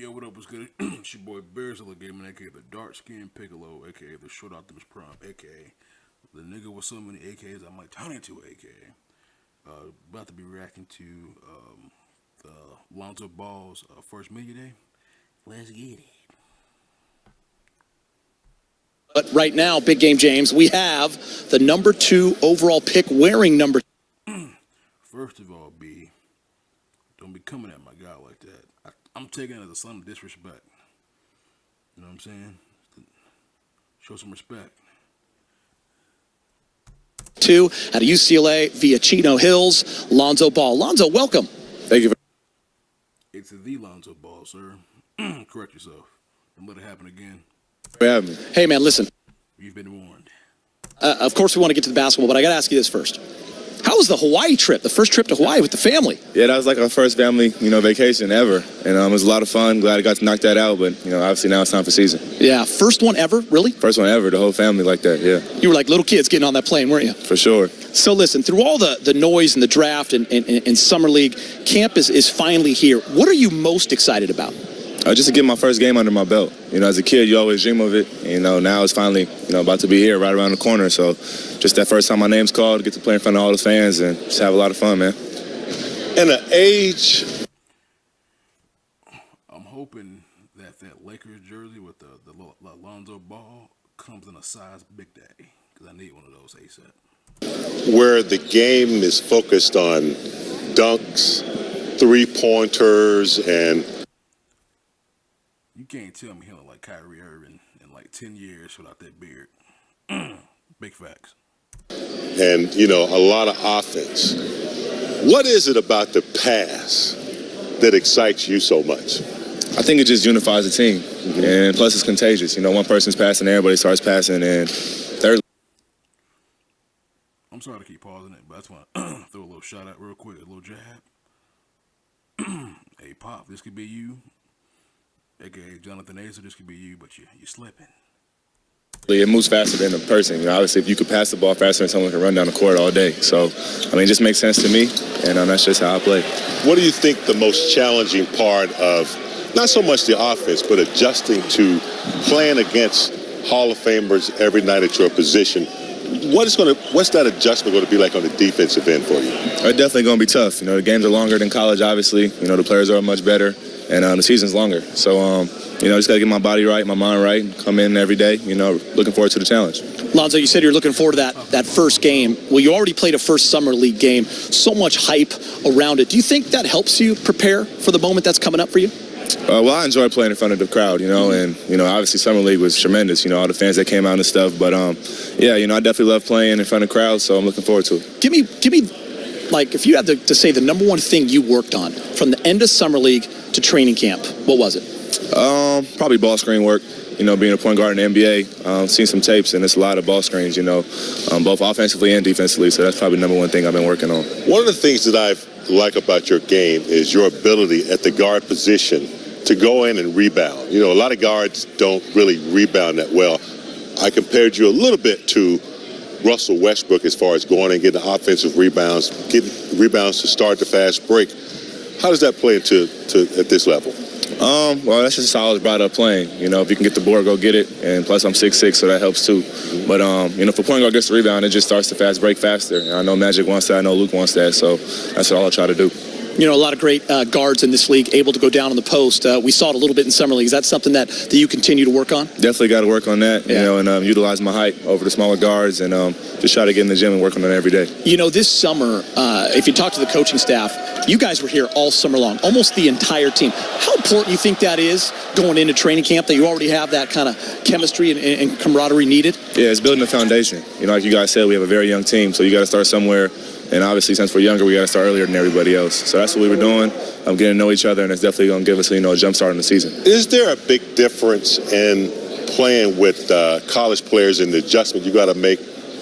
Yo, what up? What's good? It's your boy Bearsilla Gaming, aka the Dark Skin Piccolo, aka the Short Optimus Prime, aka the nigga with so many AKs I might turn into AK. About to be reacting to the Lonzo Ball's First Media Day. Let's get it. But right now, Big Game James, we have the number 2 overall pick wearing number. First of all, B, don't be coming at my guy like that. I'm taking it as a sign of disrespect. You know what I'm saying? Show some respect. 2 out of UCLA via Chino Hills, Lonzo Ball. Lonzo, welcome. Thank you. It's the Lonzo Ball, sir. Correct yourself. Don't let it happen again. For having me. Hey, man, listen. You've been warned. Of course, we want to get to the basketball, but I got to ask you this first. How was the Hawaii trip, the first trip to Hawaii with the family? Yeah, that was like our first family, vacation ever. And it was a lot of fun. Glad I got to knock that out. But, obviously now it's time for season. Yeah, first one ever, really? First one ever, the whole family like that, yeah. You were like little kids getting on that plane, weren't you? For sure. So listen, through all the noise and the draft and Summer League, camp is finally here. What are you most excited about? Just to get my first game under my belt. As a kid, you always dream of it. Now it's finally, about to be here right around the corner. So just that first time my name's called, get to play in front of all the fans and just have a lot of fun, man. In an age... I'm hoping that Lakers jersey with the Lonzo Ball comes in a size big day, because I need one of those ASAP. where the game is focused on dunks, three-pointers, and... You can't tell me he look like Kyrie Irving in like 10 years without that beard. Big facts. And, a lot of offense. What is it about the pass that excites you so much? I think it just unifies the team. And plus it's contagious. One person's passing, everybody starts passing. And thirdly, I'm sorry to keep pausing it, but I just want to throw a little shout out real quick, a little jab. Hey, Pop, this could be you. A.K.A. Jonathan Acer, this could be you, but you're slipping. it moves faster than a person. Obviously, if you could pass the ball faster than someone can run down the court all day. So, it just makes sense to me, and that's just how I play. What do you think the most challenging part of, not so much the offense, but adjusting to playing against Hall of Famers every night at your position? What's that adjustment going to be like on the defensive end for you? It's definitely going to be tough. The games are longer than college, obviously. The players are much better, and the season's longer. So, just got to get my body right, my mind right, and come in every day, looking forward to the challenge. Lonzo, you said you're looking forward to that first game. Well, you already played a first Summer League game. So much hype around it. Do you think that helps you prepare for the moment that's coming up for you? Well, I enjoy playing in front of the crowd, and, obviously Summer League was tremendous, all the fans that came out and stuff. But, I definitely love playing in front of crowds, so I'm looking forward to it. Give me, like, if you had to say the number one thing you worked on from the end of Summer League to training camp, what was it? Probably ball screen work. Being a point guard in the NBA, seen some tapes, and it's a lot of ball screens, both offensively and defensively. So that's probably the number one thing I've been working on. One of the things that I like about your game is your ability at the guard position to go in and rebound. A lot of guards don't really rebound that well. I compared you a little bit to Russell Westbrook as far as going and getting offensive rebounds, getting rebounds to start the fast break. How does that play into at this level? Well, that's just how I was brought up playing. If you can get the board, go get it. And plus, I'm 6'6", so that helps too. But, if a point guard gets the rebound, it just starts the fast break faster. And I know Magic wants that. I know Luke wants that. So that's all I try to do. A lot of great guards in this league able to go down on the post. We saw it a little bit in Summer League. Is that something that you continue to work on? Definitely got to work on that, and utilize my height over the smaller guards and just try to get in the gym and work on it every day. This summer, if you talk to the coaching staff, you guys were here all summer long, almost the entire team. How important do you think that is going into training camp, that you already have that kind of chemistry and camaraderie needed? Yeah, it's building a foundation. Like you guys said, we have a very young team, so you got to start somewhere. And obviously, since we're younger, we got to start earlier than everybody else. So that's what we were doing. I'm getting to know each other, and it's definitely going to give us, a jump start in the season. Is there a big difference in playing with college players and the adjustment you got to make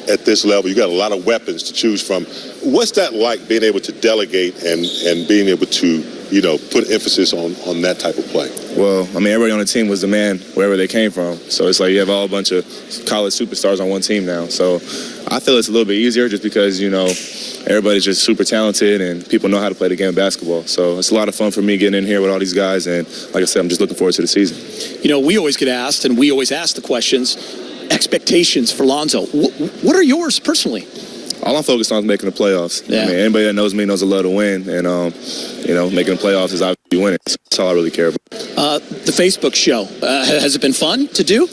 at this level? You got a lot of weapons to choose from. What's that like, being able to delegate and being able to, put emphasis on that type of play? Well, everybody on the team was the man wherever they came from. So it's like you have a whole bunch of college superstars on one team now. So I feel it's a little bit easier just because, everybody's just super talented, and people know how to play the game of basketball. So it's a lot of fun for me getting in here with all these guys, and like I said, I'm just looking forward to the season. You know, we always get asked, and we always ask the questions, expectations for Lonzo. What are yours personally? All I'm focused on is making the playoffs. Yeah. I mean, anybody that knows me knows I love to win, and you know, making the playoffs is obviously winning. So that's all I really care about. The Facebook show, has it been fun to do?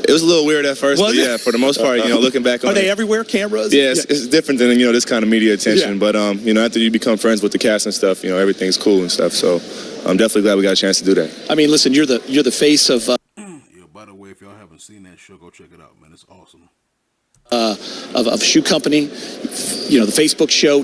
It was a little weird at first, but yeah, for the most part, you know, looking back on Are they everywhere, cameras? Yeah, it's different than, you know, this kind of media attention. But, you know, after you become friends with the cast and stuff, you know, everything's cool and stuff. So I'm definitely glad we got a chance to do that. I mean, listen, you're the face of... Yo, by the way, if y'all haven't seen that show, go check it out, man. It's awesome. Of shoe company, you know, the Facebook show.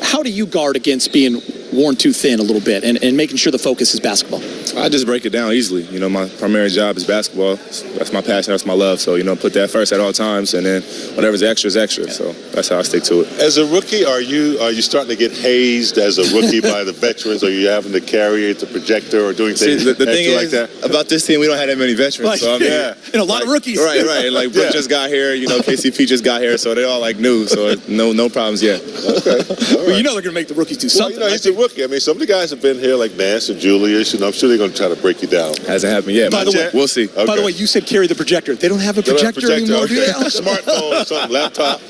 How do you guard against being worn too thin a little bit and making sure the focus is basketball? I just break it down easily. You know, my primary job is basketball. That's my passion. That's my love. So, you know, put that first at all times, and then whatever's extra is extra. So that's how I stick to it. As a rookie, are you starting to get hazed as a rookie by the veterans? Are you having to carry the projector or doing things the thing is, like that? about this team, we don't have that many veterans. Like, so I mean, and a lot of rookies. Right. And like Brooke just got here. You know, KCP just got here, so they all like new. So no problems yet. Okay. Well, you know they're going to make the rookies do Well, something. you know, he's a rookie. I mean, some of the guys have been here, like Nance and Julius. You know, I'm sure they're going to try to break you down. Hasn't happened yet. By the way, we'll see. By the way, you said carry the projector. They don't have a projector anymore, do they? Smartphone, something, laptop.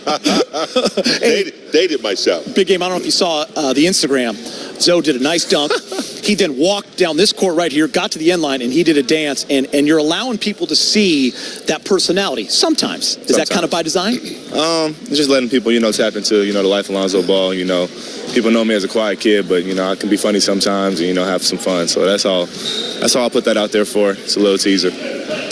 Dated myself. Big game. I don't know if you saw the Instagram. Zoe did a nice dunk. He then walked down this court right here, got to the end line, and he did a dance. And you're allowing people to see that personality sometimes. Is that kind of by design? Just letting people, you know, tap into, you know, the life of Lonzo Ball. You know, people know me as a quiet kid, but, you know, I can be funny sometimes and, you know, have some fun. So that's all I put that out there for. It's a little teaser.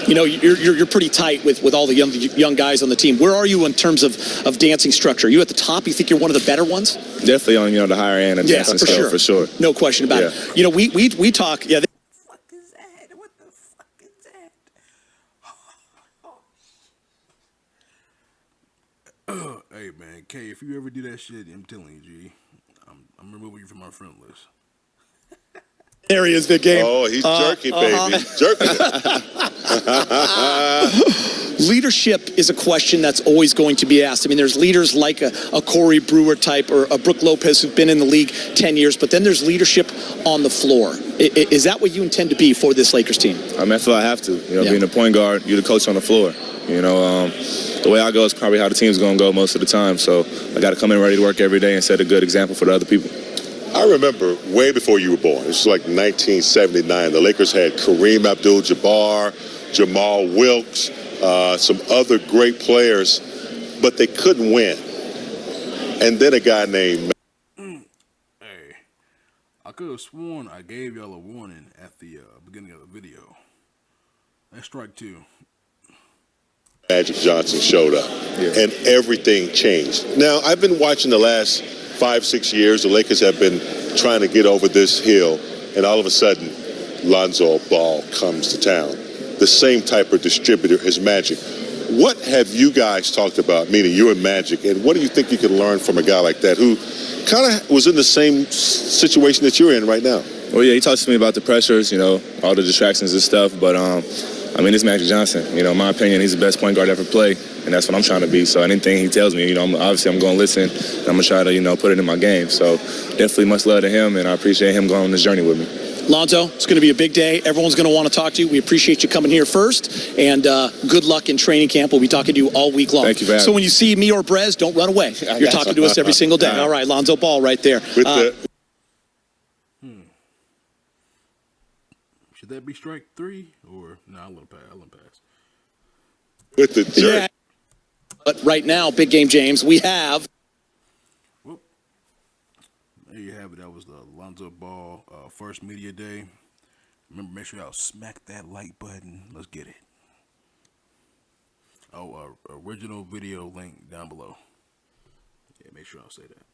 You know, you're pretty tight with all the young guys on the team. Where are you in terms of dancing structure? Are you at the top? You think you're one of the better ones? Definitely on, you know, the higher end of dancing stuff, for sure. No question about it. You know, we talk. Yeah. What the fuck is that? What the fuck is that? Hey man, K, if you ever do that shit, I'm telling you, G, I'm removing you from my friend list. There he is, big game. Oh, he's jerky, baby. Jerky. Leadership is a question that's always going to be asked. I mean, there's leaders like a Corey Brewer type or a Brooke Lopez who've been in the league 10 years, but then there's leadership on the floor. Is that what you intend to be for this Lakers team? I mean, I feel I have to. You know, being a point guard, you're the coach on the floor. You know, the way I go is probably how the team's going to go most of the time. So I got to come in ready to work every day and set a good example for the other people. I remember way before you were born. It was like 1979. The Lakers had Kareem Abdul-Jabbar, Jamal Wilkes, some other great players, but they couldn't win. And then a guy named... Hey, I could have sworn I gave y'all a warning at the beginning of the video. That's strike two. Magic Johnson showed up, and everything changed. Now, I've been watching the last 5-6 years. The Lakers have been trying to get over this hill, and all of a sudden, Lonzo Ball comes to town. The same type of distributor as Magic. What have you guys talked about, meaning you and Magic, and what do you think you can learn from a guy like that who kind of was in the same situation that you're in right now? Well, yeah, he talks to me about the pressures, you know, all the distractions and stuff, but I mean, it's Magic Johnson. You know, in my opinion, he's the best point guard ever played, and that's what I'm trying to be. So anything he tells me, you know, obviously I'm going to listen, and I'm going to try to, you know, put it in my game. So definitely much love to him, and I appreciate him going on this journey with me. Lonzo, it's going to be a big day. Everyone's going to want to talk to you. We appreciate you coming here first, and good luck in training camp. We'll be talking to you all week long. Thank you for having me. So when you see me or Brez, don't run away. You're talking to us every single day. All right, Lonzo Ball right there. Should that be strike three or no? I'll let him pass. With the jerk. Yeah. But right now, big game, James. We have. Whoop. There you have it. That was the Lonzo Ball First Media Day. Remember, make sure y'all smack that like button. Let's get it. Oh, original video link down below. Yeah, make sure I'll say that.